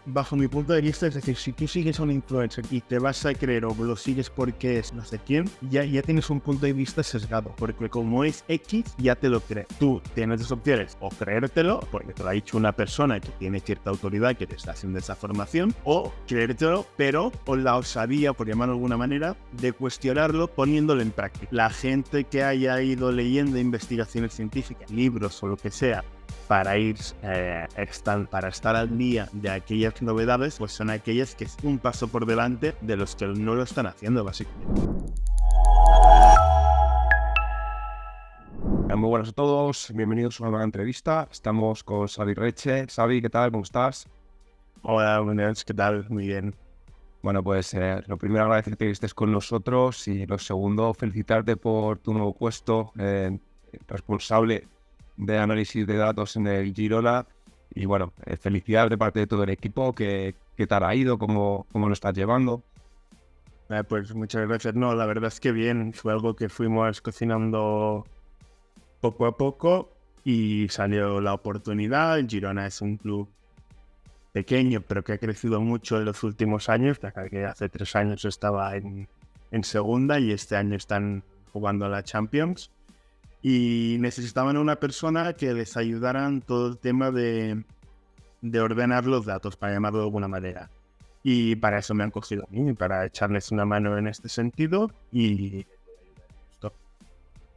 bajo mi punto de vista, es decir, si tú sigues a un influencer y te vas a creer o lo sigues porque es no sé quién, ya tienes un punto de vista sesgado, porque como es X, ya te lo crees. Tú tienes dos opciones, o creértelo, porque te lo ha dicho una persona que tiene cierta autoridad que te está haciendo esa formación, o creértelo, pero con la osadía, por llamarlo de alguna manera, de cuestionarlo poniéndolo en práctica. La gente que haya ido leyendo investigaciones científicas, libros o lo que sea, para estar al día de aquellas novedades, pues son aquellas que es un paso por delante de los que no lo están haciendo, básicamente. Muy buenas a todos, bienvenidos a una nueva entrevista. Estamos con Xavi Reche. Xavi, ¿qué tal? ¿Cómo estás? Hola, buenas, ¿qué tal? Muy bien. Bueno, pues lo primero agradecerte que estés con nosotros y lo segundo felicitarte por tu nuevo puesto, responsable de análisis de datos en el Girona. Y bueno, felicidades de parte de todo el equipo. ¿Qué tal ha ido? ¿Cómo lo estás llevando? Pues muchas gracias. No, la verdad es que bien, fue algo que fuimos cocinando poco a poco y salió la oportunidad. El Girona es un club pequeño, pero que ha crecido mucho en los últimos años, ya que hace 3 años estaba en segunda y este año están jugando a la Champions. Y necesitaban una persona que les ayudara en todo el tema de ordenar los datos, para llamarlo de alguna manera. Y para eso me han cogido a mí, para echarles una mano en este sentido. Y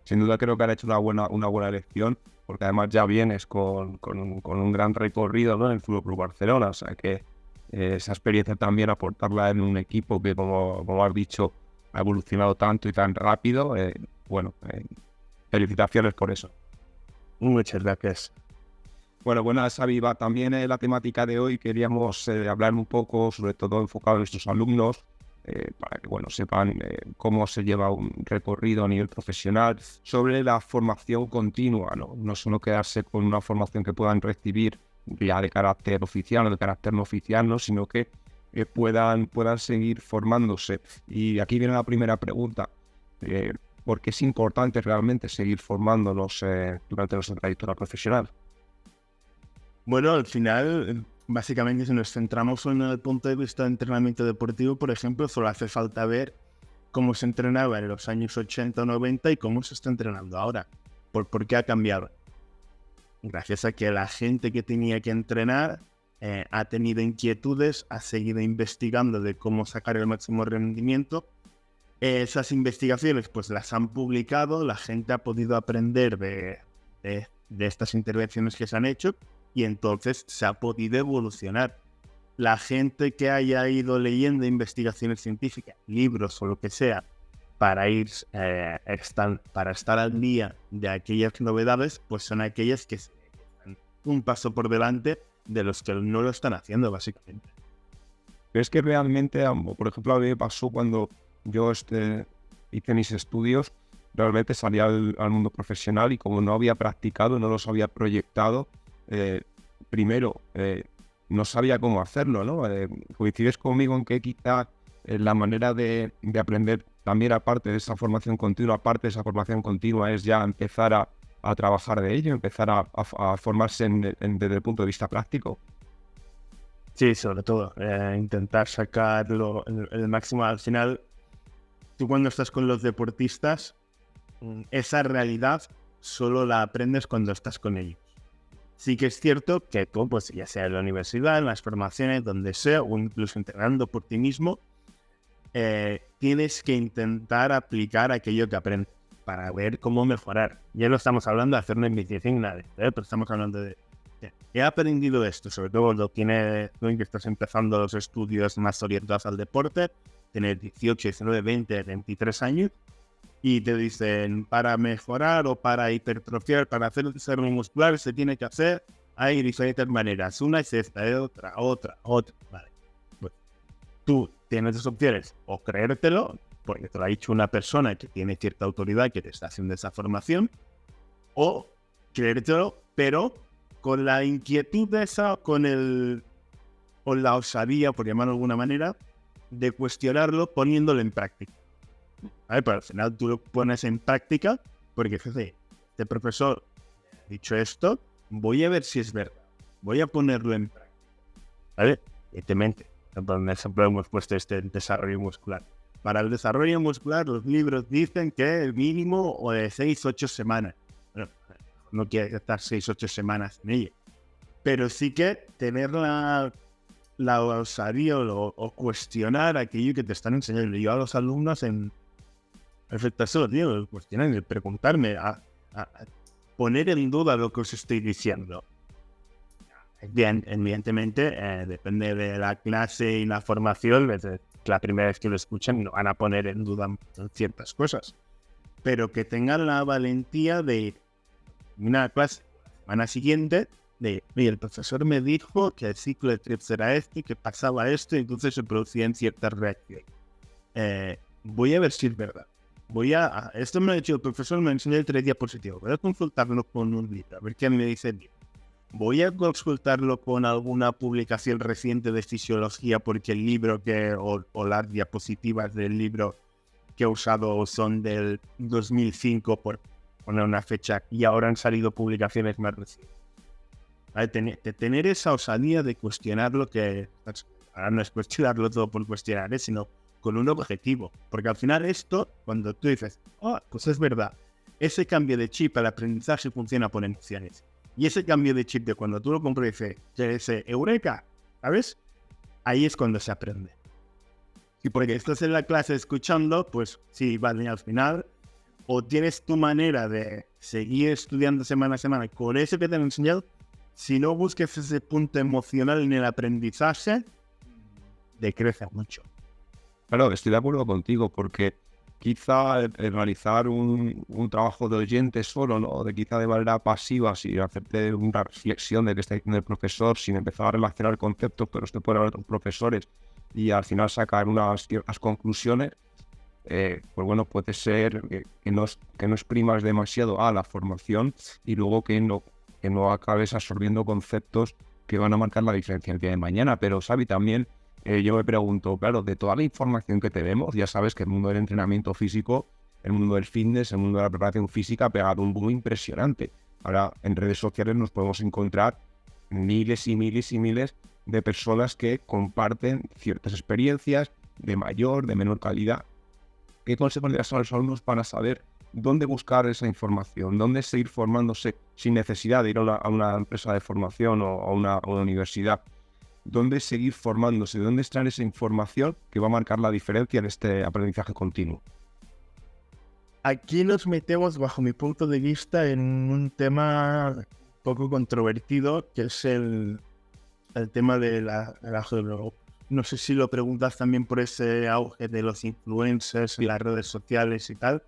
Sin duda creo que han hecho una buena elección, porque además ya vienes con un gran recorrido, ¿no?, en el Fútbol Club Barcelona. O sea que esa experiencia también aportarla en un equipo que, como has dicho, ha evolucionado tanto y tan rápido. Felicitaciones por eso. muchas gracias. Bueno, buenas, Xavi. También la temática de hoy queríamos hablar un poco, sobre todo enfocado en nuestros alumnos, para que sepan cómo se lleva un recorrido a nivel profesional, sobre la formación continua, no solo quedarse con una formación que puedan recibir ya de carácter oficial o de carácter no oficial, ¿no?, sino que puedan seguir formándose. Y aquí viene la primera pregunta. ¿Por qué es importante realmente seguir formándonos durante nuestra trayectoria profesional? Bueno, al final, básicamente, si nos centramos en el punto de vista de entrenamiento deportivo, por ejemplo, solo hace falta ver cómo se entrenaba en los años 80 o 90 y cómo se está entrenando ahora. ¿Por qué ha cambiado? Gracias a que la gente que tenía que entrenar ha tenido inquietudes, ha seguido investigando de cómo sacar el máximo rendimiento. Esas investigaciones pues las han publicado, la gente ha podido aprender de estas intervenciones que se han hecho y entonces se ha podido evolucionar. La gente que haya ido leyendo investigaciones científicas, libros o lo que sea, para estar al día de aquellas novedades, pues son aquellas que están un paso por delante de los que no lo están haciendo, básicamente. ¿Crees que realmente, por ejemplo, a mí me pasó cuando yo hice mis estudios, realmente salí al mundo profesional y como no había practicado, no los había proyectado, primero no sabía cómo hacerlo, ¿no? ¿Coincides conmigo en que quizá la manera de aprender también, aparte de esa formación continua, es ya empezar a trabajar de ello, empezar a formarse desde el punto de vista práctico? Sí, sobre todo, intentar sacarlo el máximo. Al final, tú cuando estás con los deportistas, esa realidad solo la aprendes cuando estás con ellos. Sí que es cierto que tú, pues ya sea en la universidad, en las formaciones, donde sea, o incluso entrenando por ti mismo, tienes que intentar aplicar aquello que aprendes para ver cómo mejorar. Ya no estamos hablando de hacer una investigación, nada, pero estamos hablando de he aprendido esto, sobre todo cuando tienes, ¿no?, que estás empezando los estudios más orientados al deporte, tienes 18, 19, 20, 23 años, y te dicen, para mejorar o para hipertrofiar, para hacer el desarrollo muscular, se tiene que hacer, hay diferentes maneras. Una es esta, otra. Vale. Pues, tú tienes dos opciones, o creértelo, porque te lo ha dicho una persona que tiene cierta autoridad que te está haciendo esa formación, o creértelo, pero con la inquietud esa, con la osadía, por llamarlo de alguna manera, de cuestionarlo poniéndolo en práctica. ¿Vale? Pero al final tú lo pones en práctica porque, fíjate, este profesor ha dicho esto, voy a ver si es verdad, voy a ponerlo en práctica. ¿Vale? evidentemente, por ejemplo, hemos puesto este desarrollo muscular. Para el desarrollo muscular, los libros dicen que el mínimo o de 6-8 semanas. Bueno, no quiere estar 6-8 semanas en ello, pero sí que tener la osadía o cuestionar aquello que te están enseñando. Yo a los alumnos en perfecto, eso lo digo, cuestionar, el preguntarme, a poner en duda lo que os estoy diciendo. Bien, evidentemente, depende de la clase y la formación, desde la primera vez que lo escuchan no van a poner en duda ciertas cosas, pero que tengan la valentía de una clase la semana siguiente, de, oye, el profesor me dijo que el ciclo de Krebs era este, que pasaba esto, y entonces se producían ciertas reacciones. Voy a ver si es verdad. Esto me lo ha dicho el profesor, me enseñó el 3 diapositivos. Voy a consultarlo con un libro, a ver qué me dice el libro. Voy a consultarlo con alguna publicación reciente de fisiología, porque el libro o las diapositivas del libro que he usado son del 2005, por poner una fecha, y ahora han salido publicaciones más recientes. De tener esa osadía de cuestionar lo que... Ahora no es cuestionarlo todo por cuestionar, sino con un objetivo. Porque al final esto, cuando tú dices, pues es verdad, ese cambio de chip al aprendizaje funciona por emociones. Y ese cambio de chip de cuando tú lo compras y dices, eureka, ¿sabes? Ahí es cuando se aprende. Y porque estás en la clase escuchando, pues sí, vale, al final, o tienes tu manera de seguir estudiando semana a semana con eso que te han enseñado. Si no busques ese punto emocional en el aprendizaje, decrece mucho. Claro, estoy de acuerdo contigo, porque quizá el realizar un trabajo de oyente solo, ¿no? De manera pasiva, sin hacerte una reflexión de qué está diciendo el profesor, sin empezar a relacionar conceptos, pero esto puede haber otros profesores, y al final sacar unas ciertas conclusiones, pues bueno, puede ser que no exprimas demasiado a la formación y luego que no acabes absorbiendo conceptos que van a marcar la diferencia el día de mañana. Pero, Xavi, también yo me pregunto, claro, de toda la información que tenemos, ya sabes que el mundo del entrenamiento físico, el mundo del fitness, el mundo de la preparación física ha pegado un boom impresionante. Ahora, en redes sociales nos podemos encontrar miles y miles y miles de personas que comparten ciertas experiencias de mayor, de menor calidad. ¿Qué consejos le das a los alumnos para saber dónde buscar esa información, dónde seguir formándose sin necesidad de ir a una empresa de formación o a una universidad? ¿Dónde seguir formándose? ¿Dónde extraer esa información que va a marcar la diferencia en este aprendizaje continuo? Aquí nos metemos, bajo mi punto de vista, en un tema poco controvertido, que es el tema de la no sé si lo preguntas también por ese auge de los influencers en las redes sociales y tal.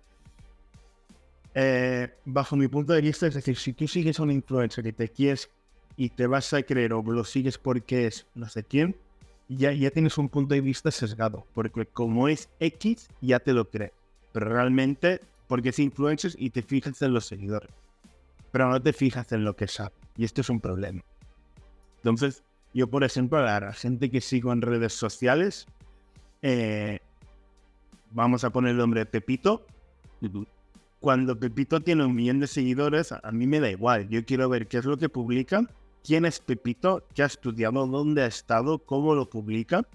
Bajo mi punto de vista, es decir, si tú sigues a un influencer que te quieres y te vas a creer o lo sigues porque es no sé quién, ya tienes un punto de vista sesgado, porque como es X, ya te lo crees. Pero realmente, porque es influencer y te fijas en los seguidores, pero no te fijas en lo que sabe. Y esto es un problema. Entonces, yo, por ejemplo, a la gente que sigo en redes sociales, vamos a poner el nombre de Pepito. Cuando Pepito tiene 1 millón de seguidores, a mí me da igual. Yo quiero ver qué es lo que publica, quién es Pepito, qué ha estudiado, dónde ha estado, cómo lo publica.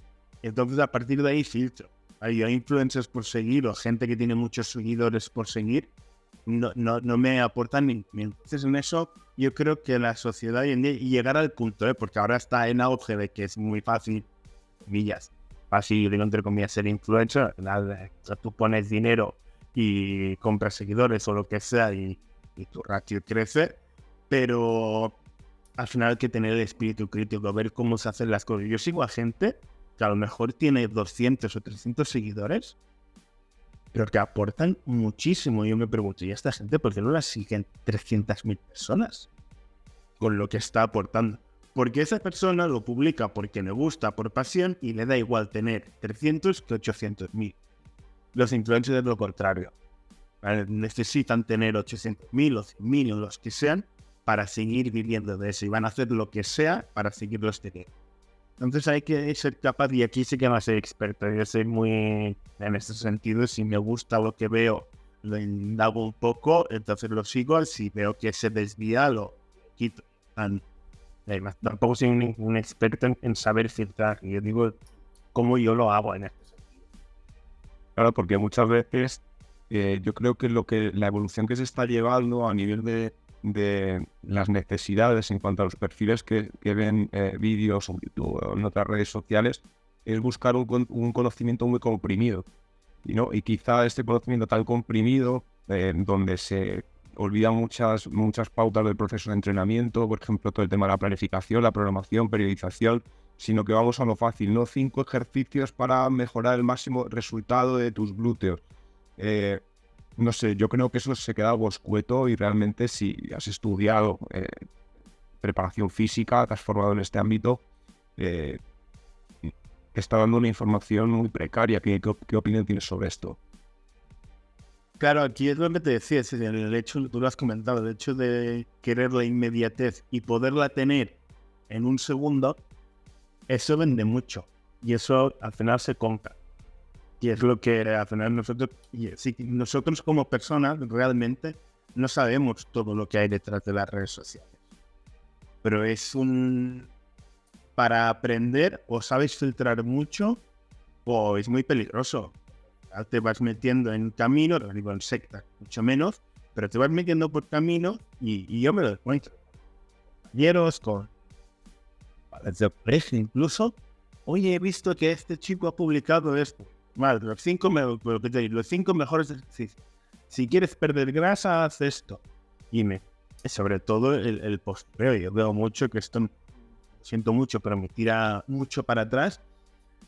Entonces, a partir de ahí filtro. Hay influencers por seguir o gente que tiene muchos seguidores por seguir. No me aportan ni. Entonces, en eso yo creo que la sociedad hoy en día, y llegar al punto, porque ahora está en auge de que es muy fácil, fácil, digo entre comillas, ser influencer. Tú pones dinero y compras seguidores o lo que sea y tu ratio crece, pero al final hay que tener el espíritu crítico, ver cómo se hacen las cosas. Yo sigo a gente que a lo mejor tiene 200 o 300 seguidores, pero que aportan muchísimo. Yo me pregunto, ¿y esta gente por qué no la siguen 300.000 personas con lo que está aportando? Porque esa persona lo publica porque le gusta, por pasión, y le da igual tener 300 que 800.000. Los influencers es lo contrario. Necesitan tener 800.000 o 100.000 o los que sean para seguir viviendo de eso, y van a hacer lo que sea para seguirlos teniendo. Entonces hay que ser capaz, y aquí sí que no soy experto, yo soy muy en este sentido. Si me gusta lo que veo, lo indago un poco, entonces lo sigo. Si veo que se desvía, lo quito. Además, tampoco soy un experto en saber filtrar. Yo digo cómo yo lo hago en este sentido. Claro, porque muchas veces yo creo que la evolución que se está llevando a nivel de las necesidades en cuanto a los perfiles que ven vídeos en YouTube o en otras redes sociales es buscar un conocimiento muy comprimido. Y quizá este conocimiento tan comprimido, donde se olvidan muchas pautas del proceso de entrenamiento, por ejemplo, todo el tema de la planificación, la programación, periodización, sino que vamos a lo fácil, ¿no? 5 ejercicios para mejorar el máximo resultado de tus glúteos. No sé, yo creo que eso se queda algo escueto y realmente si has estudiado preparación física, te has formado en este ámbito, está dando una información muy precaria. ¿Qué opinión tienes sobre esto? Claro, aquí es lo que te decía, es decir, el hecho, tú lo has comentado, el hecho de querer la inmediatez y poderla tener en un segundo, eso vende mucho y eso al final se compra. Y es lo que al final nosotros como personas realmente no sabemos todo lo que hay detrás de las redes sociales. Pero para aprender o sabes filtrar mucho o es muy peligroso. Te vas metiendo en camino, no digo en secta, mucho menos, pero te vas metiendo por camino y yo me lo encuentro. Compañeros, con padres de colegio incluso. Oye, he visto que este chico ha publicado esto. Vale, los 5 mejores ejercicios. Si quieres perder grasa, haz esto. Y sobre todo el postureo. Yo veo mucho que esto, siento mucho, pero me tira mucho para atrás.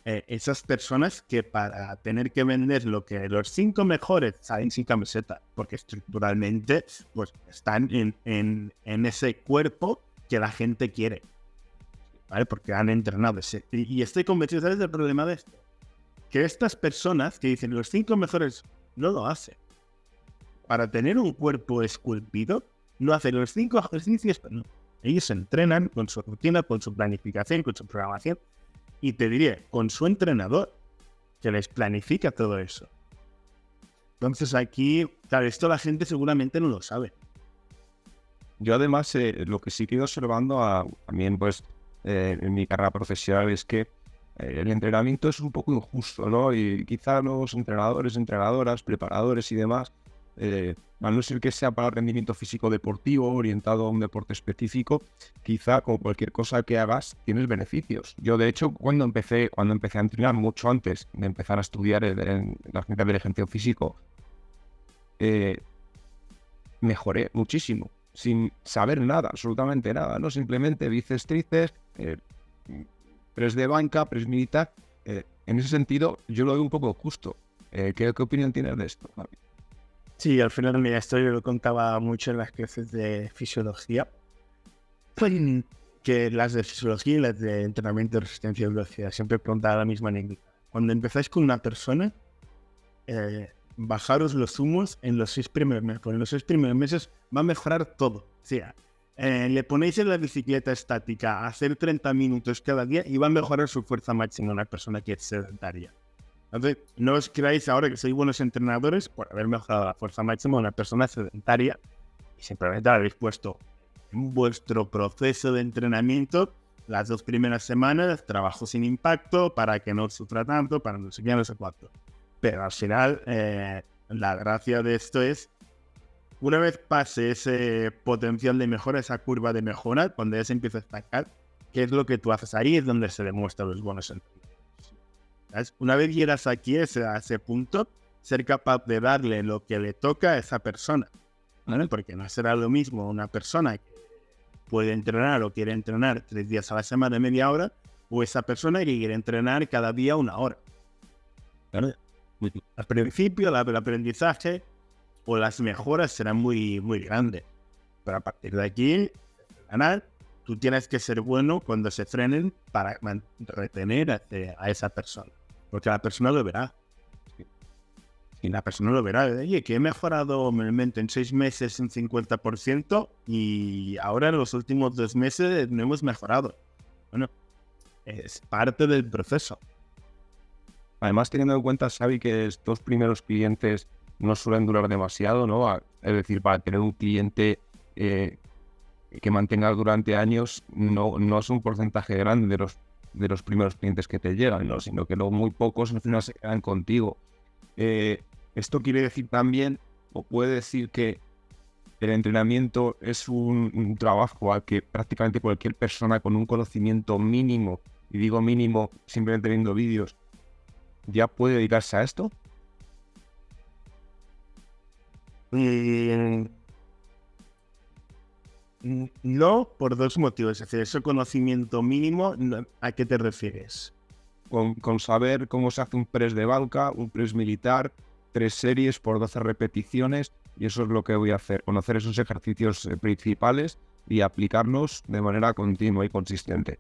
Esas personas que para tener que vender los 5 mejores salen sin camiseta, porque estructuralmente pues están en ese cuerpo que la gente quiere, ¿vale? Porque han entrenado. Y estoy convencido, ¿sabes el problema de esto? Que estas personas que dicen los 5 mejores no lo hacen. Para tener un cuerpo esculpido, no hacen los 5 ejercicios, pero no. Ellos entrenan con su rutina, con su planificación, con su programación. Y te diré, con su entrenador, que les planifica todo eso. Entonces aquí, claro, esto la gente seguramente no lo sabe. Yo además, lo que sí que he ido observando también pues en mi carrera profesional es que el entrenamiento es un poco injusto, ¿no? Y quizá los entrenadores, entrenadoras, preparadores y demás, a no ser que sea para rendimiento físico deportivo, orientado a un deporte específico, quizá con cualquier cosa que hagas tienes beneficios. Yo, de hecho, cuando empecé a entrenar, mucho antes de empezar a estudiar en la ciencia del ejercicio físico, mejoré muchísimo, sin saber nada, absolutamente nada, ¿no? Simplemente bíceps, tríceps, press de banca, press militar. En ese sentido, yo lo veo un poco justo. ¿Qué opinión tienes de esto, Javi? Sí, al final mi historia lo contaba mucho en las clases de fisiología. Que las de fisiología y las de entrenamiento de resistencia y velocidad siempre preguntaba la misma anécdota. Cuando empezáis con una persona, bajaros los humos en los 6 primeros meses. Porque en los 6 primeros meses va a mejorar todo. O sea, le ponéis en la bicicleta estática a hacer 30 minutos cada día y va a mejorar su fuerza máxima una persona que es sedentaria. Entonces, no os creáis ahora que sois buenos entrenadores por haber mejorado la fuerza máxima de una persona sedentaria y simplemente habéis puesto en vuestro proceso de entrenamiento las 2 primeras semanas trabajo sin impacto para que no sufra tanto, para no sé qué, no sé cuánto. Pero al final, la gracia de esto es, una vez pase ese potencial de mejora, esa curva de mejora, cuando ya se empieza a estancar, ¿qué es lo que tú haces? Ahí es donde se demuestran los buenos entrenadores. ¿Sabes? Una vez llegas aquí a ese punto, ser capaz de darle lo que le toca a esa persona, ¿vale? Porque no será lo mismo una persona que puede entrenar o quiere entrenar 3 días a la semana, media hora, o esa persona que quiere entrenar cada día 1 hora. ¿Vale? Al principio, el aprendizaje o las mejoras serán muy, muy grandes. Pero a partir de aquí, tú tienes que ser bueno cuando se frenen para retener a esa persona. Porque la persona lo verá. Y la persona lo verá. Oye, que he mejorado en 6 meses un 50% y ahora en los últimos 2 meses no hemos mejorado. Bueno, es parte del proceso. Además, teniendo en cuenta, Xavi, que estos primeros clientes no suelen durar demasiado, ¿no? Es decir, para tener un cliente que mantengas durante años no es un porcentaje grande de los primeros clientes que te llegan, ¿no? Sino que luego muy pocos al final se quedan contigo. Esto quiere decir también, o puede decir que el entrenamiento es un trabajo al que prácticamente cualquier persona con un conocimiento mínimo, y digo mínimo simplemente viendo vídeos, ya puede dedicarse a esto. No, por dos motivos. Es decir, ese conocimiento mínimo, ¿a qué te refieres? Con saber cómo se hace un press de banca, un press militar, 3 series por 12 repeticiones, y eso es lo que voy a hacer, conocer esos ejercicios principales y aplicarlos de manera continua y consistente.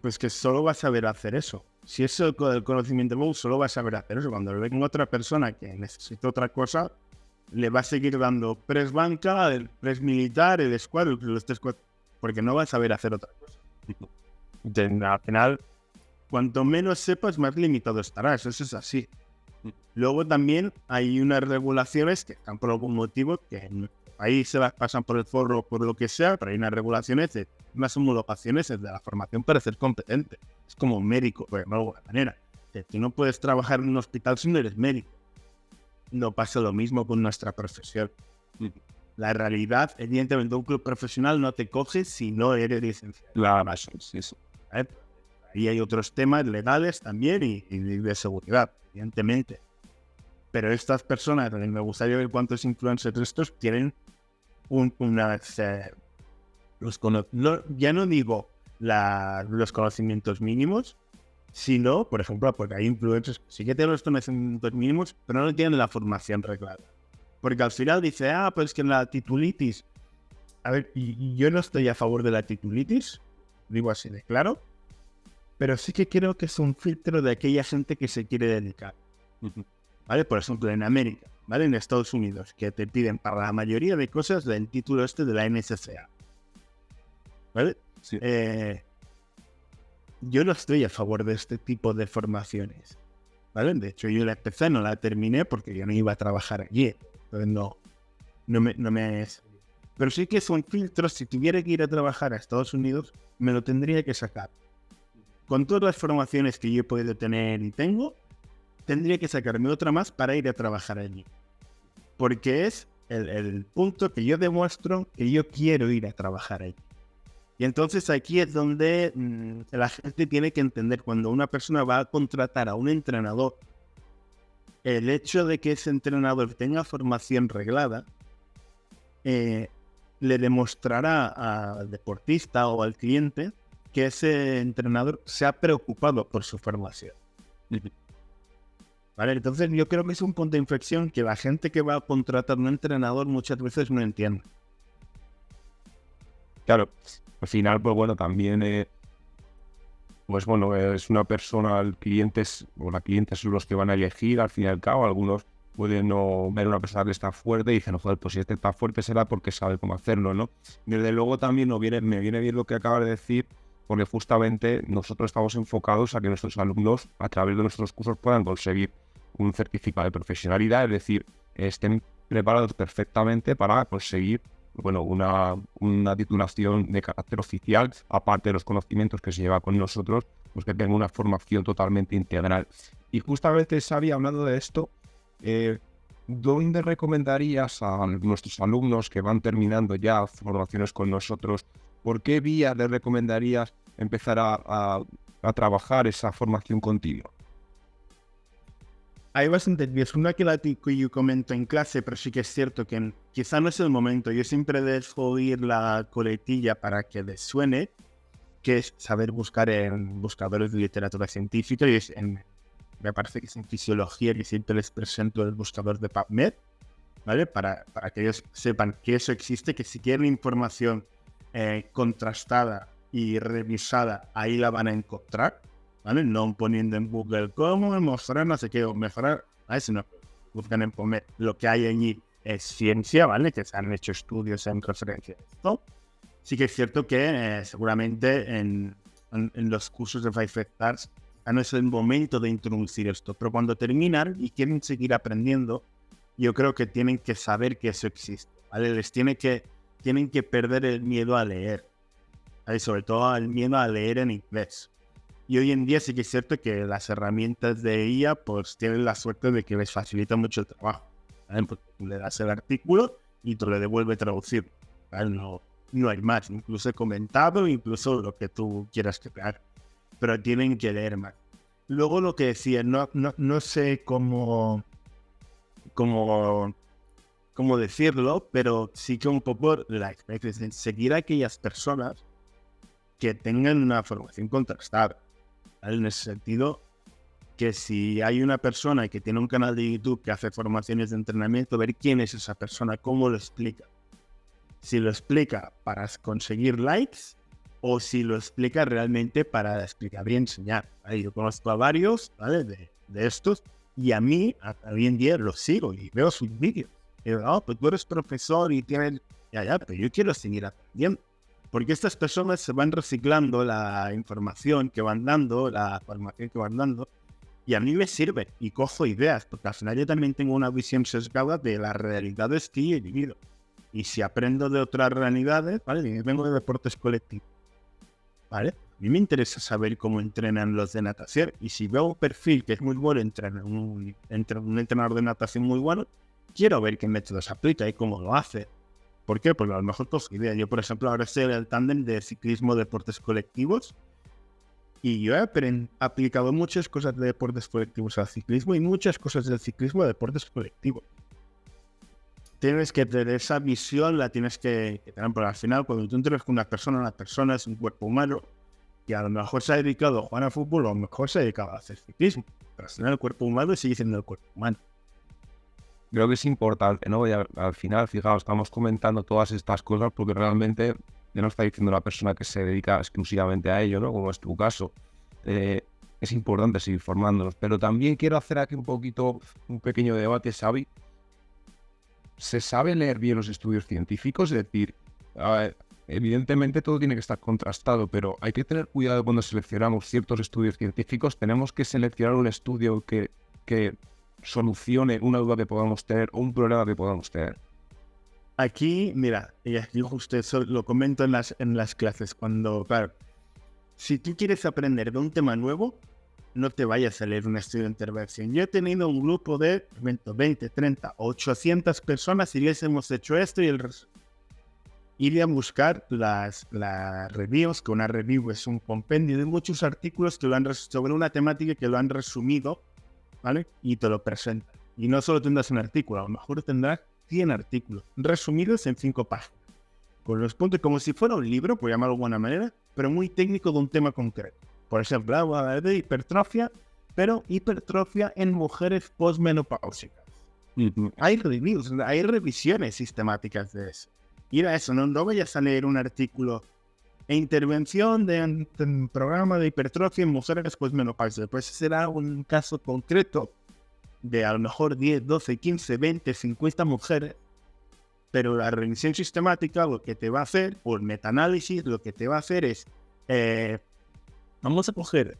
Pues que solo vas a saber hacer eso. Si eso es el conocimiento nuevo, solo vas a saber hacer eso. Cuando venga otra persona que necesita otra cosa, le va a seguir dando press banca, el press militar, el squat, los 3 squats, porque no vas a saber hacer otra cosa. Entonces, al final, cuanto menos sepas, más limitado estarás. Eso es así. Luego también hay unas regulaciones que están por algún motivo, que ahí se pasan por el forro por lo que sea, pero hay unas regulaciones de unas homologaciones de la formación para ser competente. Es como un médico, por ejemplo, de alguna manera. Tú no puedes trabajar en un hospital si no eres médico. No pasa lo mismo con nuestra profesión. La realidad, evidentemente, un club profesional no te coge si no eres licenciado. Claro, sí. ¿Vale? Ahí hay otros temas legales también y de seguridad, evidentemente. Pero estas personas, me gustaría ver cuántos influencers estos tienen ya no digo los conocimientos mínimos, sino, por ejemplo, porque hay influencers que sí que tienen los conocimientos mínimos, pero no tienen la formación reglada. Porque al final dice, pues que la titulitis... A ver, y yo no estoy a favor de la titulitis, digo así de claro, pero sí que creo que es un filtro de aquella gente que se quiere dedicar. ¿Vale? Por ejemplo, en América, ¿vale? En Estados Unidos, que te piden para la mayoría de cosas el título de la NSCA. ¿Vale? Sí. Yo no estoy a favor de este tipo de formaciones, ¿vale? De hecho, yo la empecé, no la terminé porque yo no iba a trabajar allí. Entonces no me... Pero sí que son filtros. Si tuviera que ir a trabajar a Estados Unidos, me lo tendría que sacar. Con todas las formaciones que yo he podido tener y tengo, tendría que sacarme otra más para ir a trabajar allí. Porque es el punto que yo demuestro que yo quiero ir a trabajar allí. Y entonces aquí es donde la gente tiene que entender, cuando una persona va a contratar a un entrenador, el hecho de que ese entrenador tenga formación reglada, le demostrará al deportista o al cliente que ese entrenador se ha preocupado por su formación. ¿Vale? Entonces yo creo que es un punto de inflexión que la gente que va a contratar a un entrenador muchas veces no entiende. Claro, al final, pues bueno, también, pues bueno, es una persona, el cliente o la cliente son los que van a elegir, al fin y al cabo. Algunos pueden no ver una persona que está fuerte y dicen, joder, pues si este está fuerte será porque sabe cómo hacerlo, ¿no? Desde luego también me viene bien lo que acabas de decir, porque justamente nosotros estamos enfocados a que nuestros alumnos, a través de nuestros cursos, puedan conseguir un certificado de profesionalidad, es decir, estén preparados perfectamente para conseguir, bueno, una titulación de carácter oficial, aparte de los conocimientos que se lleva con nosotros, pues que tengan una formación totalmente integral. Y justamente, Xavi, hablando de esto, ¿dónde recomendarías a nuestros alumnos que van terminando ya formaciones con nosotros, por qué vías les recomendarías empezar a trabajar esa formación continua? Hay bastante vías. Una que yo comento en clase, pero sí que es cierto que quizá no es el momento. Yo siempre dejo oír la coletilla para que les suene, que es saber buscar en buscadores de literatura científica. Y me parece que es en fisiología que siempre les presento el buscador de PubMed, ¿vale? Para que ellos sepan que eso existe, que si quieren información contrastada y revisada, ahí la van a encontrar, ¿vale? No poniendo en Google cómo mostrar no sé qué o mejorar, sino buscan en PubMed. Lo que hay allí es ciencia, ¿vale? Que se han hecho estudios en referencia a esto. Sí que es cierto que seguramente en los cursos de 5 Stars no es el momento de introducir esto, pero cuando terminan y quieren seguir aprendiendo, yo creo que tienen que saber que eso existe, ¿vale? Tienen que perder el miedo a leer, ¿vale? Sobre todo el miedo a leer en inglés. Y hoy en día sí que es cierto que las herramientas de IA pues tienen la suerte de que les facilita mucho el trabajo, ¿vale? Porque tú le das el artículo y te lo devuelve traducido, ¿vale? No hay más, incluso comentado, incluso lo que tú quieras crear, pero tienen que leer más. Luego lo que decía, no sé cómo decirlo, pero sí que un poco la experiencia es seguir a aquellas personas que tengan una formación contrastada, ¿vale? En ese sentido, que si hay una persona que tiene un canal de YouTube que hace formaciones de entrenamiento, ver quién es esa persona, cómo lo explica. Si lo explica para conseguir likes o si lo explica realmente para explicar y enseñar, ¿vale? Yo conozco a varios, ¿vale? de estos, y a mí, hoy en día los sigo y veo sus vídeos. Y digo, pues tú eres profesor y tienes... Ya, pero yo quiero seguir aprendiendo. Porque estas personas se van reciclando la información que van dando, la formación que van dando, y a mí me sirve y cojo ideas, porque al final yo también tengo una visión sesgada de las realidades que he vivido. Y si aprendo de otras realidades, ¿vale? Yo vengo de deportes colectivos, ¿vale? A mí me interesa saber cómo entrenan los de natación. Y si veo un perfil que es muy bueno, un entrenador de natación muy bueno, quiero ver qué métodos aplica y cómo lo hace. ¿Por qué? Porque a lo mejor cojo ideas. Yo, por ejemplo, ahora estoy en el tándem de ciclismo deportes colectivos. Y yo he aplicado muchas cosas de deportes colectivos al ciclismo y muchas cosas del ciclismo a deportes colectivos. Tienes que tener esa visión, la tienes que tener, porque al final cuando tú entrenas con una persona es un cuerpo humano que a lo mejor se ha dedicado a jugar a fútbol o a lo mejor se ha dedicado a hacer ciclismo. Pero al final el cuerpo humano sigue siendo el cuerpo humano. Creo que es importante, ¿no? Y al final, fijaos, estamos comentando todas estas cosas porque realmente ya no está diciendo una persona que se dedica exclusivamente a ello, ¿no? Como es tu caso. Es importante seguir formándonos, pero también quiero hacer aquí un pequeño debate, Xavi. ¿Se sabe leer bien los estudios científicos? Es decir, evidentemente todo tiene que estar contrastado, pero hay que tener cuidado cuando seleccionamos ciertos estudios científicos. Tenemos que seleccionar un estudio que solucione una duda que podamos tener o un problema que podamos tener. Aquí, mira, y aquí justo eso lo comento en las clases, claro, si tú quieres aprender de un tema nuevo, no te vayas a leer un estudio de intervención. Yo he tenido un grupo de 20, 30, 800 personas y les hemos hecho esto y iría a buscar las reviews, que una review es un compendio de muchos artículos que sobre una temática que lo han resumido, ¿vale? Y te lo presentan. Y no solo tendrás un artículo, a lo mejor tendrás 100 artículos resumidos en 5 páginas. Con los puntos como si fuera un libro, por llamarlo de alguna manera, pero muy técnico de un tema concreto. Por ejemplo, habla de hipertrofia, pero hipertrofia en mujeres postmenopáusicas. Hay reviews, hay revisiones sistemáticas de eso. Y era eso, no vayas a leer un artículo e intervención de un programa de hipertrofia en mujeres postmenopáusicas. Pues será un caso concreto de a lo mejor 10, 12, 15, 20, 50 mujeres, pero la revisión sistemática lo que te va a hacer, o el metaanálisis, lo que te va a hacer es, vamos a coger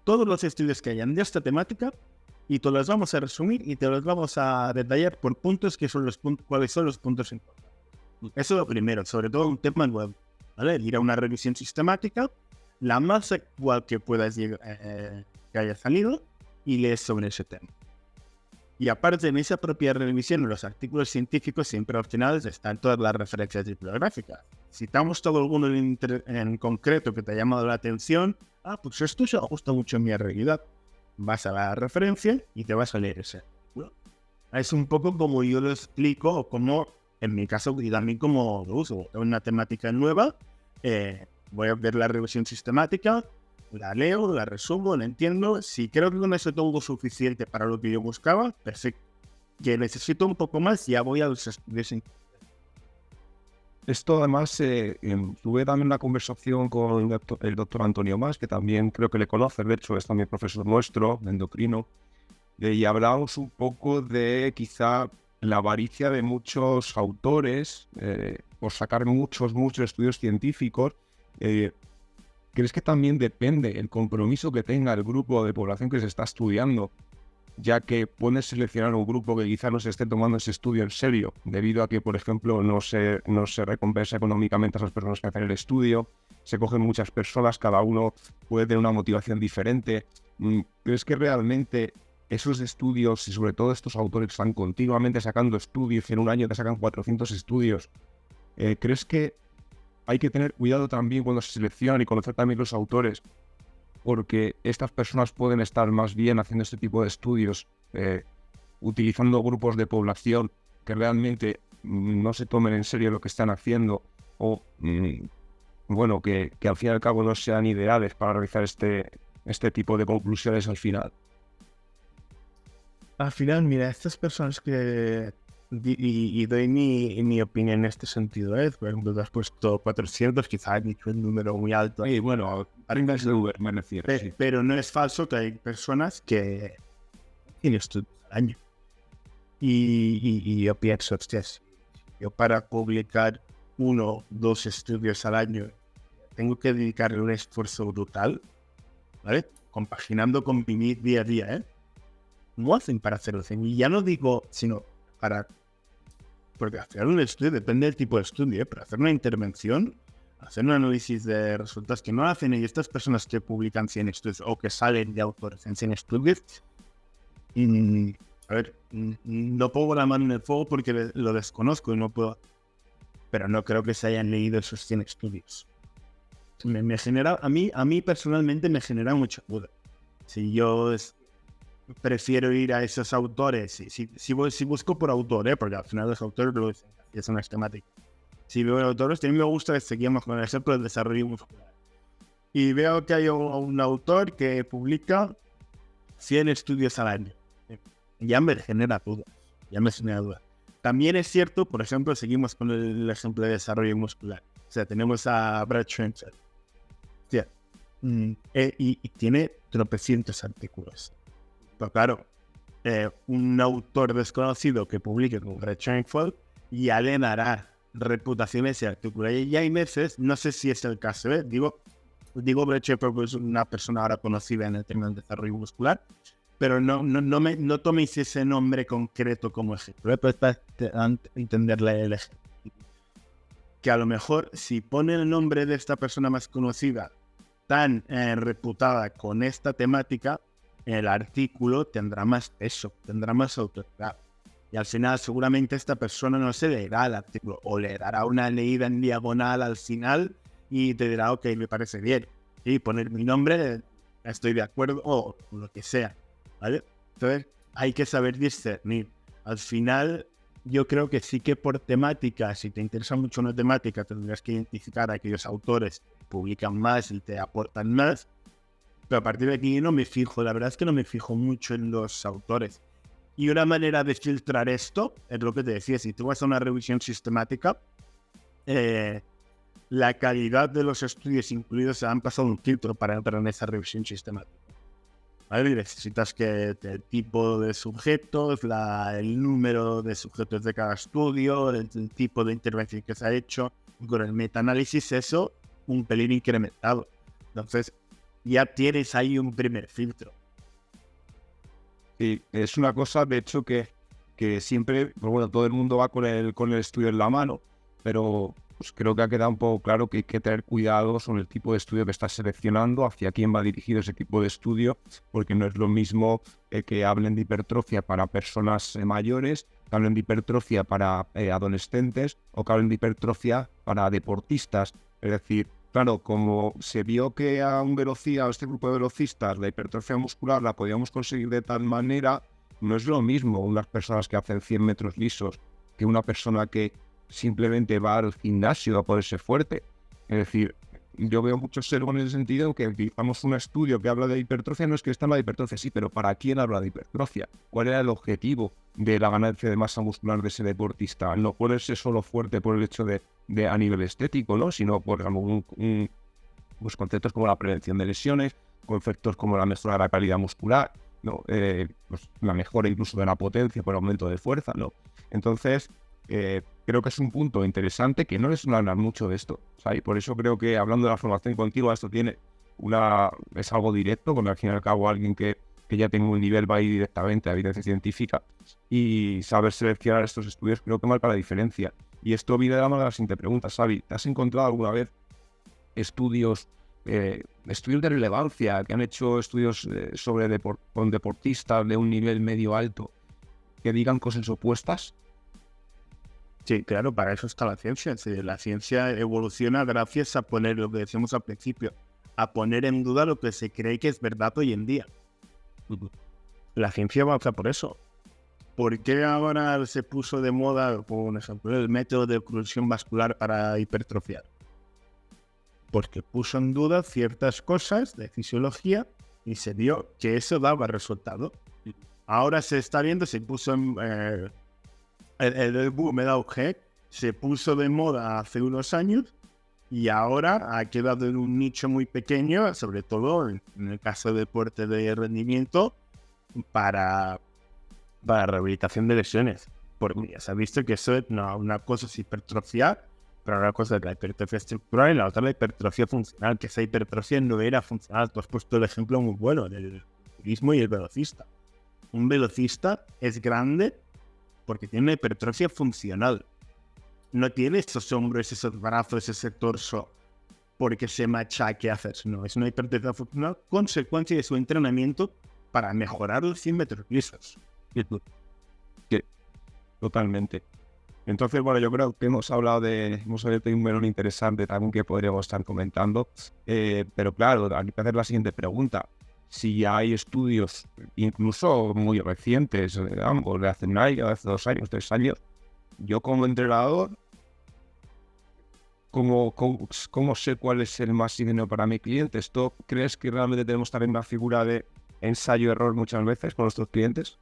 todos los estudios que hayan de esta temática y te los vamos a resumir y te los vamos a detallar por puntos, cuáles son los puntos importantes. Eso es lo primero, sobre todo un tema nuevo, ¿vale? Ir a una revisión sistemática, la más actual que puedas llegar, que haya salido, y lees sobre ese tema. Y aparte, en esa propia revisión, en los artículos científicos siempre al final están todas las referencias bibliográficas. Citamos todo alguno en concreto que te ha llamado la atención, pues esto se ajusta mucho a mi realidad. Vas a la referencia y te vas a leer ese artículo. Es un poco como yo lo explico, o como, en mi caso, y también como lo uso. Es una temática nueva, voy a ver la revisión sistemática, la leo, la resumo, la entiendo. Si creo que con eso tengo suficiente para lo que yo buscaba, perfecto. Que necesito un poco más, ya voy a los estudios. Esto además, tuve también una conversación con el doctor Antonio Mas, que también creo que le conoces, de hecho es también profesor nuestro, endocrino, y hablábamos un poco de quizá la avaricia de muchos autores por sacar muchos estudios científicos. ¿Crees que también depende el compromiso que tenga el grupo de población que se está estudiando ya que puedes seleccionar un grupo que quizá no se esté tomando ese estudio en serio, debido a que, por ejemplo, no se recompensa económicamente a las personas que hacen el estudio, se cogen muchas personas, cada uno puede tener una motivación diferente. ¿Crees que realmente esos estudios, y sobre todo estos autores que están continuamente sacando estudios, en un año te sacan 400 estudios, crees que hay que tener cuidado también cuando se seleccionan y conocer también los autores? Porque estas personas pueden estar más bien haciendo este tipo de estudios, utilizando grupos de población que realmente no se tomen en serio lo que están haciendo, o bueno, que al fin y al cabo no sean ideales para realizar este tipo de conclusiones al final. Al final, mira, estas personas que... Y doy mi opinión en este sentido, por ejemplo, te has puesto 400, quizás has dicho un número muy alto. Y bueno, arriba de Uber, me refiero. Sí. Pero no es falso que hay personas que tienen estudios al año. Y yo pienso, hostias, yo para publicar 1 o 2 estudios al año tengo que dedicarle un esfuerzo brutal, ¿vale? Compaginando con mi día a día, ¿Cómo hacen para hacerlo? Y ya no digo, sino para... Porque hacer un estudio depende del tipo de estudio, pero hacer una intervención, hacer un análisis de resultados que no hacen ellos, estas personas que publican 100 estudios o que salen de autores en 100 estudios, a ver, no pongo la mano en el fuego porque lo desconozco y no puedo, pero no creo que se hayan leído esos 100 estudios. Me genera, a mí personalmente me genera mucha duda. Si yo prefiero ir a esos autores, si busco por autor, porque al final los autores lo dicen, es una esquemática. Si veo autores, a mí me gusta que seguimos con el ejemplo del desarrollo muscular. Y veo que hay un autor que publica 100 estudios al año. Ya me genera duda. También es cierto, por ejemplo, seguimos con el ejemplo de desarrollo muscular. O sea, tenemos a Brad Schoenfeld. Y tiene tropecientos artículos. Pero claro, un autor desconocido que publique con Brad Schoenfeld ya le dará reputación a ese artículo. Y hay veces, no sé si es el caso, digo Brad Schoenfeld porque es una persona ahora conocida en el tema del desarrollo muscular, pero no toméis ese nombre concreto como ejemplo, para entenderle el ejemplo. Que a lo mejor si pone el nombre de esta persona más conocida tan reputada con esta temática, el artículo tendrá más peso, tendrá más autoridad. Y al final seguramente esta persona no se leerá el artículo o le dará una leída en diagonal al final y te dirá, ok, me parece bien. Y poner mi nombre, estoy de acuerdo o lo que sea, ¿vale? Entonces hay que saber discernir. Al final yo creo que sí que por temática, si te interesa mucho una temática, tendrás que identificar a aquellos autores que publican más y te aportan más. Pero a partir de aquí no me fijo, la verdad es que no me fijo mucho en los autores. Y una manera de filtrar esto es lo que te decía, si tú vas a una revisión sistemática, la calidad de los estudios incluidos se han pasado un filtro para entrar en esa revisión sistemática. ¿Vale? Necesitas que el tipo de sujetos, el número de sujetos de cada estudio, el tipo de intervención que se ha hecho, y con el metaanálisis eso un pelín incrementado. Entonces ya tienes ahí un primer filtro. Sí, es una cosa, de hecho, que siempre, pues bueno, todo el mundo va con el estudio en la mano, pero pues creo que ha quedado un poco claro que hay que tener cuidado sobre el tipo de estudio que estás seleccionando, hacia quién va dirigido ese tipo de estudio, porque no es lo mismo que hablen de hipertrofia para personas mayores, que hablen de hipertrofia para adolescentes o que hablen de hipertrofia para deportistas. Es decir, claro, como se vio que a este grupo de velocistas, la hipertrofia muscular la podíamos conseguir de tal manera, no es lo mismo unas personas que hacen 100 metros lisos que una persona que simplemente va al gimnasio a ponerse fuerte. Es decir, yo veo muchos sesgos en ese sentido, que utilizamos un estudio que habla de hipertrofia, no es que está en la hipertrofia, sí, pero ¿para quién habla de hipertrofia? ¿Cuál era el objetivo de la ganancia de masa muscular de ese deportista? No ponerse solo fuerte por el hecho de a nivel estético, ¿no? Sino por pues conceptos como la prevención de lesiones, conceptos como la mejora de la calidad muscular, ¿no? Pues la mejora incluso de la potencia por aumento de fuerza, ¿no? Entonces, creo que es un punto interesante que no les suele hablar mucho de esto, ¿sabes? Y por eso creo que hablando de la formación continua, esto es algo directo, porque al fin y al cabo alguien que que ya tenga un nivel, va a ir directamente a evidencia científica, y saber seleccionar estos estudios creo que marca la diferencia. Y esto viene de la mano de la siguiente pregunta, Xavi. ¿Te has encontrado alguna vez estudios de relevancia, que han hecho estudios con deportistas de un nivel medio alto, que digan cosas opuestas? Sí, claro, para eso está la ciencia. Sí, la ciencia evoluciona gracias a poner lo que decíamos al principio, a poner en duda lo que se cree que es verdad hoy en día. La ciencia avanza por eso. ¿Por qué ahora se puso de moda, por ejemplo, el método de oclusión vascular para hipertrofiar? Porque puso en duda ciertas cosas de fisiología y se vio que eso daba resultado. Ahora se está viendo, se puso en... el boom, el auge, se puso de moda hace unos años y ahora ha quedado en un nicho muy pequeño, sobre todo en el caso de deporte de rendimiento, para rehabilitación de lesiones. Porque ya se ha visto que eso una cosa es hipertrofia, pero una cosa es la hipertrofia estructural y la otra la hipertrofia funcional, que esa hipertrofia no era funcional. Tú has puesto el ejemplo muy bueno del turismo y el velocista. Un velocista es grande porque tiene una hipertrofia funcional. No tiene esos hombros, esos brazos, ese torso porque se machaque a hacerse. No, es una hipertrofia funcional consecuencia de su entrenamiento para mejorar los 100 metros lisos. Sí, totalmente. Entonces, bueno, yo creo que hemos abierto un melón interesante también que podríamos estar comentando. Pero claro, hay que hacer la siguiente pregunta. Si hay estudios, incluso muy recientes, ambos, de hace un año, de hace 2 años, 3 años, yo como entrenador, ¿cómo sé cuál es el más idóneo para mi cliente? ¿Esto crees que realmente tenemos también una figura de ensayo-error muchas veces con nuestros clientes?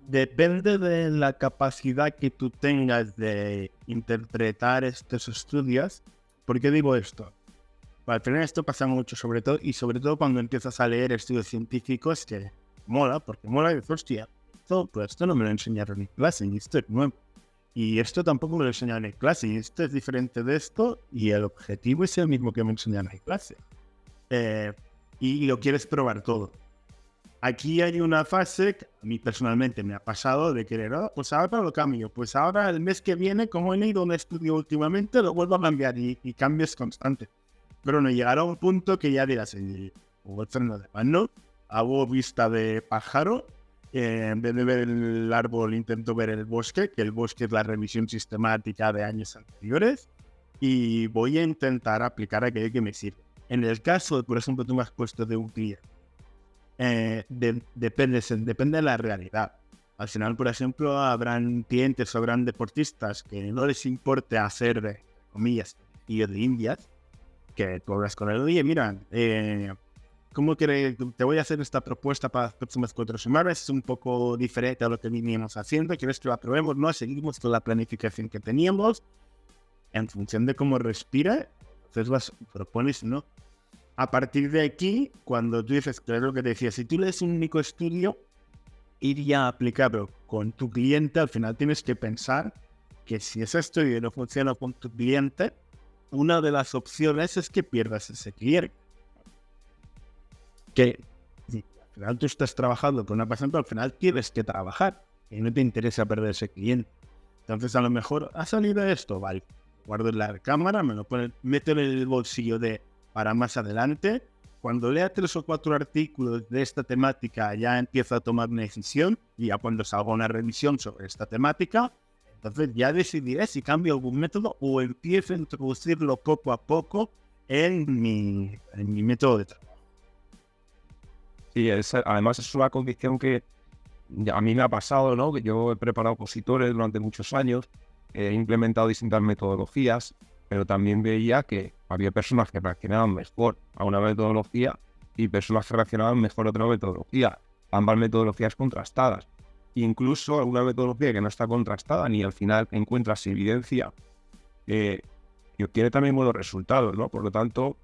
Depende de la capacidad que tú tengas de interpretar estos estudios. ¿Por qué digo esto? Al final esto pasa mucho, sobre todo cuando empiezas a leer estudios científicos que mola, porque mola y dices, hostia, esto no me lo enseñaron en clase, y esto es nuevo. Y esto tampoco me lo enseñaron en clase, y esto es diferente de esto, y el objetivo es el mismo que me enseñaron en clase. Y lo quieres probar todo. Aquí hay una fase que a mí personalmente me ha pasado de querer, pues ahora lo cambio, pues ahora el mes que viene, como he leído un estudio últimamente, lo vuelvo a cambiar y cambios constantes. Pero no llegará a un punto que ya dirás, o el freno de mano, hago vista de pájaro, en vez de ver el árbol intento ver el bosque, que el bosque es la revisión sistemática de años anteriores, y voy a intentar aplicar aquello que me sirve. En el caso, por ejemplo, tú me has puesto de un cliente, depende de la realidad. Al final, por ejemplo, habrán clientes o habrán deportistas que no les importe hacer, entre comillas, tío de indias, que tú hablas con él, oye, mira, ¿cómo quieres? Te voy a hacer esta propuesta para las próximas 4 semanas, es un poco diferente a lo que veníamos haciendo, ¿quieres que lo aprobemos? No, seguimos con la planificación que teníamos, en función de cómo respira, entonces las propones, ¿no? A partir de aquí, cuando tú dices, claro lo que te decía, si tú lees un único estudio, ir ya a aplicarlo con tu cliente, al final tienes que pensar que si ese estudio no funciona con tu cliente, una de las opciones es que pierdas ese cliente. Que si al final tú estás trabajando con una persona, pero al final tienes que trabajar y no te interesa perder ese cliente. Entonces a lo mejor ha salido esto, vale, guardo en la cámara, me lo meto en el bolsillo para más adelante. Cuando lea 3 o 4 artículos de esta temática ya empiezo a tomar una decisión y ya cuando salga una revisión sobre esta temática, entonces ya decidiré si cambio algún método o empiezo a introducirlo poco a poco en mi método de trabajo. Sí, además es una condición que a mí me ha pasado, ¿no? Que yo he preparado opositores durante muchos años, he implementado distintas metodologías, pero también veía que había personas que reaccionaban mejor a una metodología y personas que reaccionaban mejor a otra metodología. Ambas metodologías contrastadas. Incluso alguna metodología que no está contrastada ni al final encuentras evidencia y obtiene también buenos resultados, ¿no? Por lo tanto,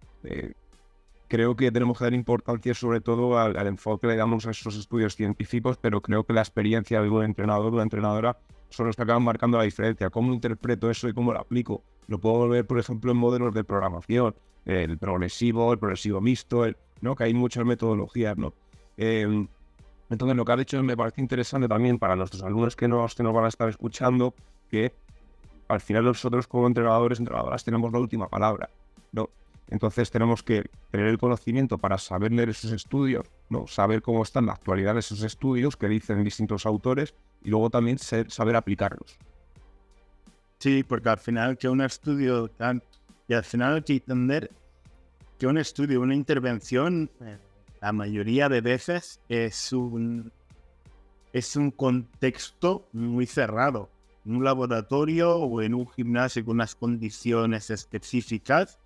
creo que tenemos que dar importancia sobre todo al enfoque que le damos a esos estudios científicos, pero creo que la experiencia de un entrenador o una entrenadora son los que acaban marcando la diferencia. ¿Cómo interpreto eso y cómo lo aplico? Lo podemos ver, por ejemplo, en modelos de programación, el progresivo mixto, ¿no? Que hay muchas metodologías, ¿no? Entonces, lo que has dicho me parece interesante también para nuestros alumnos que nos van a estar escuchando, que al final nosotros como entrenadoras tenemos la última palabra, ¿no? Entonces tenemos que tener el conocimiento para saber leer esos estudios, ¿no? Saber cómo están en la actualidad esos estudios que dicen distintos autores y luego también saber aplicarlos. Sí, porque al final que un estudio, y al final hay que entender que un estudio, una intervención, la mayoría de veces es un contexto muy cerrado. En un laboratorio o en un gimnasio con unas condiciones específicas,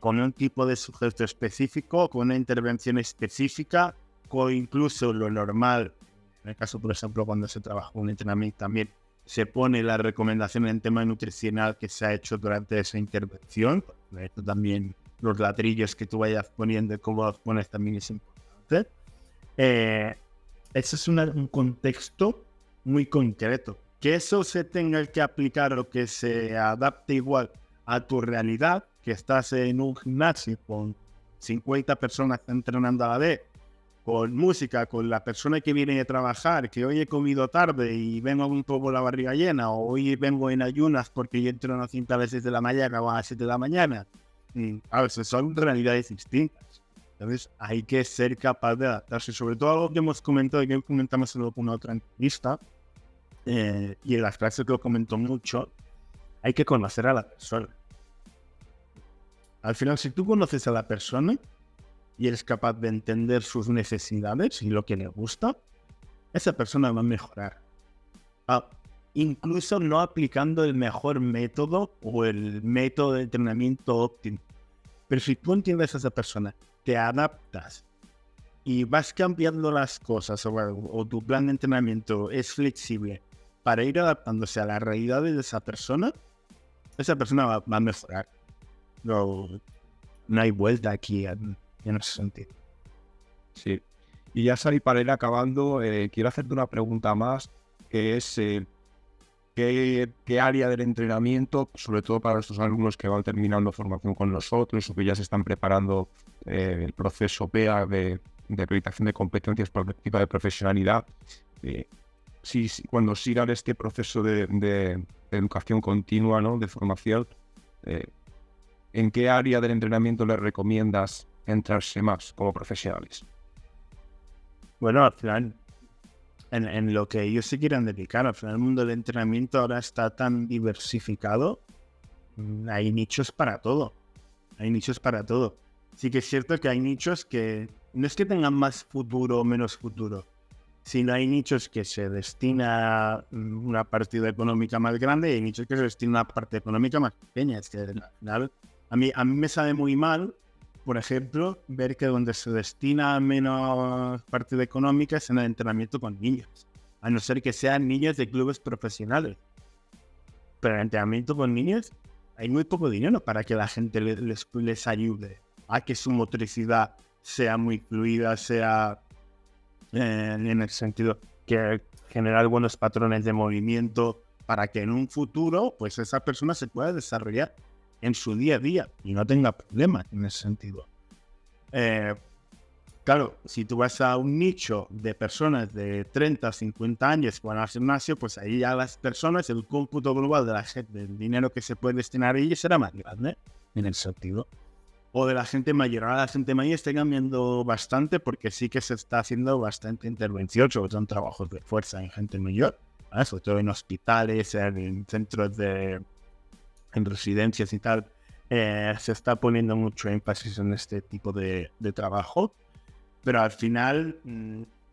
con un tipo de sujeto específico, con una intervención específica, o incluso lo normal. En el caso, por ejemplo, cuando se trabaja un entrenamiento también, se pone la recomendación en tema nutricional que se ha hecho durante esa intervención. Esto también, los ladrillos que tú vayas poniendo y cómo los pones también es importante. Eso es un contexto muy concreto. Que eso se tenga que aplicar o que se adapte igual a tu realidad, que estás en un gimnasio con 50 personas entrenando a la vez, con música, con la persona que viene a trabajar, que hoy he comido tarde y vengo un poco la barriga llena, o hoy vengo en ayunas porque yo entreno 5 veces de la mañana o a las 7 de la mañana. A veces son realidades distintas. Entonces hay que ser capaz de adaptarse, sobre todo algo que hemos comentado y que comentamos en alguna otra entrevista, y en las clases que lo comento mucho, hay que conocer a la persona. Al final, si tú conoces a la persona y eres capaz de entender sus necesidades y lo que le gusta, esa persona va a mejorar. Incluso no aplicando el mejor método o el método de entrenamiento óptimo. Pero si tú entiendes a esa persona, te adaptas y vas cambiando las cosas o tu plan de entrenamiento es flexible para ir adaptándose a la realidad de esa persona va a mejorar. No hay vuelta aquí en ese sentido. Sí. Y ya Sari, para ir acabando, quiero hacerte una pregunta más, que es ¿qué área del entrenamiento, sobre todo para nuestros alumnos que van terminando formación con nosotros o que ya se están preparando el proceso PEA de acreditación de competencias por tipo de profesionalidad, cuando sigan este proceso de educación continua, ¿no? De formación, ¿en qué área del entrenamiento les recomiendas centrarse más como profesionales? Bueno, al final, en lo que ellos se quieran dedicar, al final el mundo del entrenamiento ahora está tan diversificado, hay nichos para todo. Sí que es cierto que hay nichos que no es que tengan más futuro o menos futuro, sino hay nichos que se destina una partida económica más grande y hay nichos que se destina una parte económica más pequeña. Es que al final, a mí me sabe muy mal, por ejemplo, ver que donde se destina menos partida económica es en el entrenamiento con niños, a no ser que sean niños de clubes profesionales. Pero en el entrenamiento con niños hay muy poco dinero para que la gente les ayude a que su motricidad sea muy fluida, sea en el sentido que generar buenos patrones de movimiento para que en un futuro pues esa persona se pueda desarrollar en su día a día y no tenga problemas en ese sentido. Claro, si tú vas a un nicho de personas de 30, 50 años que van al gimnasio, pues ahí ya las personas, el cómputo global de la gente, del dinero que se puede destinar a ellos será más grande en el sentido. O de la gente mayor. Ahora la gente mayor está cambiando bastante porque sí que se está haciendo bastante intervención, sobre todo en trabajos de fuerza en gente mayor, ¿vale? Sobre todo en hospitales, en centros en residencias y tal, se está poniendo mucho énfasis en este tipo de trabajo. Pero al final,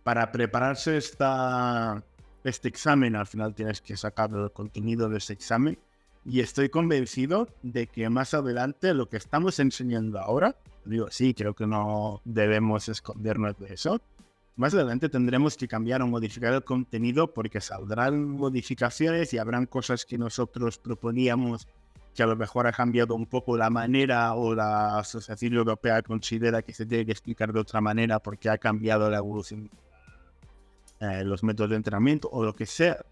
para prepararse este examen, al final tienes que sacar el contenido de ese examen. Y estoy convencido de que más adelante lo que estamos enseñando ahora, digo, sí, creo que no debemos escondernos de eso. Más adelante tendremos que cambiar o modificar el contenido porque saldrán modificaciones y habrán cosas que nosotros proponíamos que a lo mejor ha cambiado un poco la manera o la Asociación Europea considera que se tiene que explicar de otra manera porque ha cambiado la evolución, los métodos de entrenamiento o lo que sea.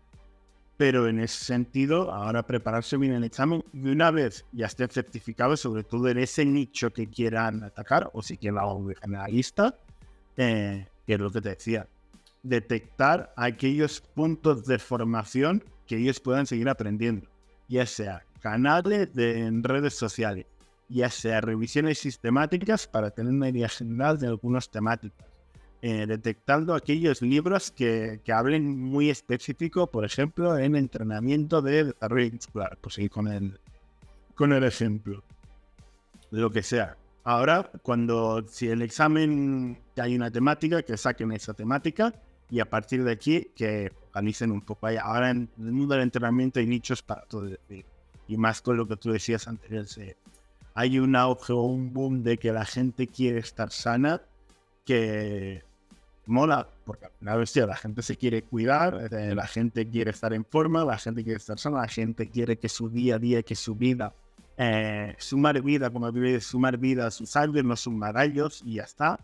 pero en ese sentido, ahora prepararse bien el examen y una vez ya estén certificados, sobre todo en ese nicho que quieran atacar, o si quieren algo muy generalista, que es lo que te decía, detectar aquellos puntos de formación que ellos puedan seguir aprendiendo, ya sea canales en redes sociales, ya sea revisiones sistemáticas para tener una idea general de algunas temáticas, detectando aquellos libros que hablen muy específico, por ejemplo, en entrenamiento de desarrollo muscular, pues seguir con el ejemplo, lo que sea. Ahora, si el examen hay una temática, que saquen esa temática y a partir de aquí que focalicen un poco ahí. Ahora en el mundo del entrenamiento hay nichos para todo, decir, y más con lo que tú decías anteriormente. Hay un auge o un boom de que la gente quiere estar sana, que mola, porque al final, hostia, la gente se quiere cuidar, la gente quiere estar en forma, la gente quiere estar sana, la gente quiere que su día a día, que su vida, sumar vida, como vive, sumar vida a sus años, no sumar años y ya está.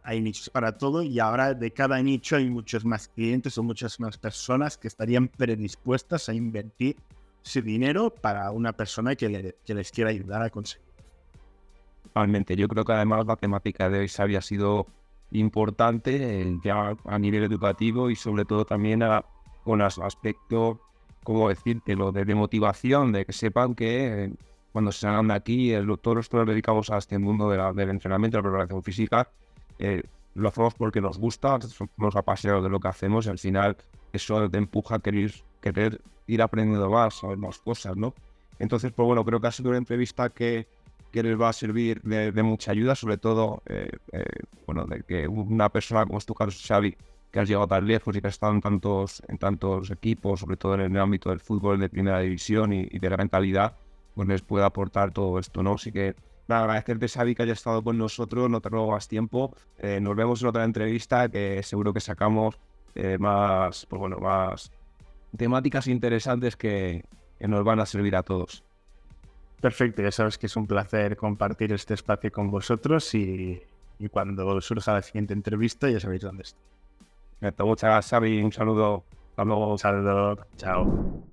Hay nichos para todo y ahora de cada nicho hay muchos más clientes o muchas más personas que estarían predispuestas a invertir su dinero para una persona que les quiera ayudar a conseguir. Totalmente. Yo creo que además la temática de hoy había sido importante ya a nivel educativo y sobre todo también con aspecto, ¿cómo decirte? Lo de motivación, de que sepan que cuando se salgan de aquí, todos los que nos dedicamos a este mundo del entrenamiento, de la preparación física, lo hacemos porque nos gusta, somos apasionados de lo que hacemos y al final eso te empuja a querer ir aprendiendo más, saber más cosas, ¿no? Entonces, pues bueno, creo que ha sido una entrevista que les va a servir de mucha ayuda, sobre todo, bueno, de que una persona como es tu caso, Xavi, que has llegado tan lejos y que has estado en tantos equipos, sobre todo en el ámbito del fútbol de primera división y de gran calidad, pues les puede aportar todo esto, ¿no? Así que, nada, agradecerte, Xavi, que hayas estado con nosotros, no te robo más tiempo, nos vemos en otra entrevista que seguro que sacamos más temáticas interesantes que nos van a servir a todos. Perfecto, ya sabes que es un placer compartir este espacio con vosotros y cuando surja la siguiente entrevista ya sabéis dónde estoy. Muchas gracias, Xavi, un saludo, hasta luego. Un saludo, chao.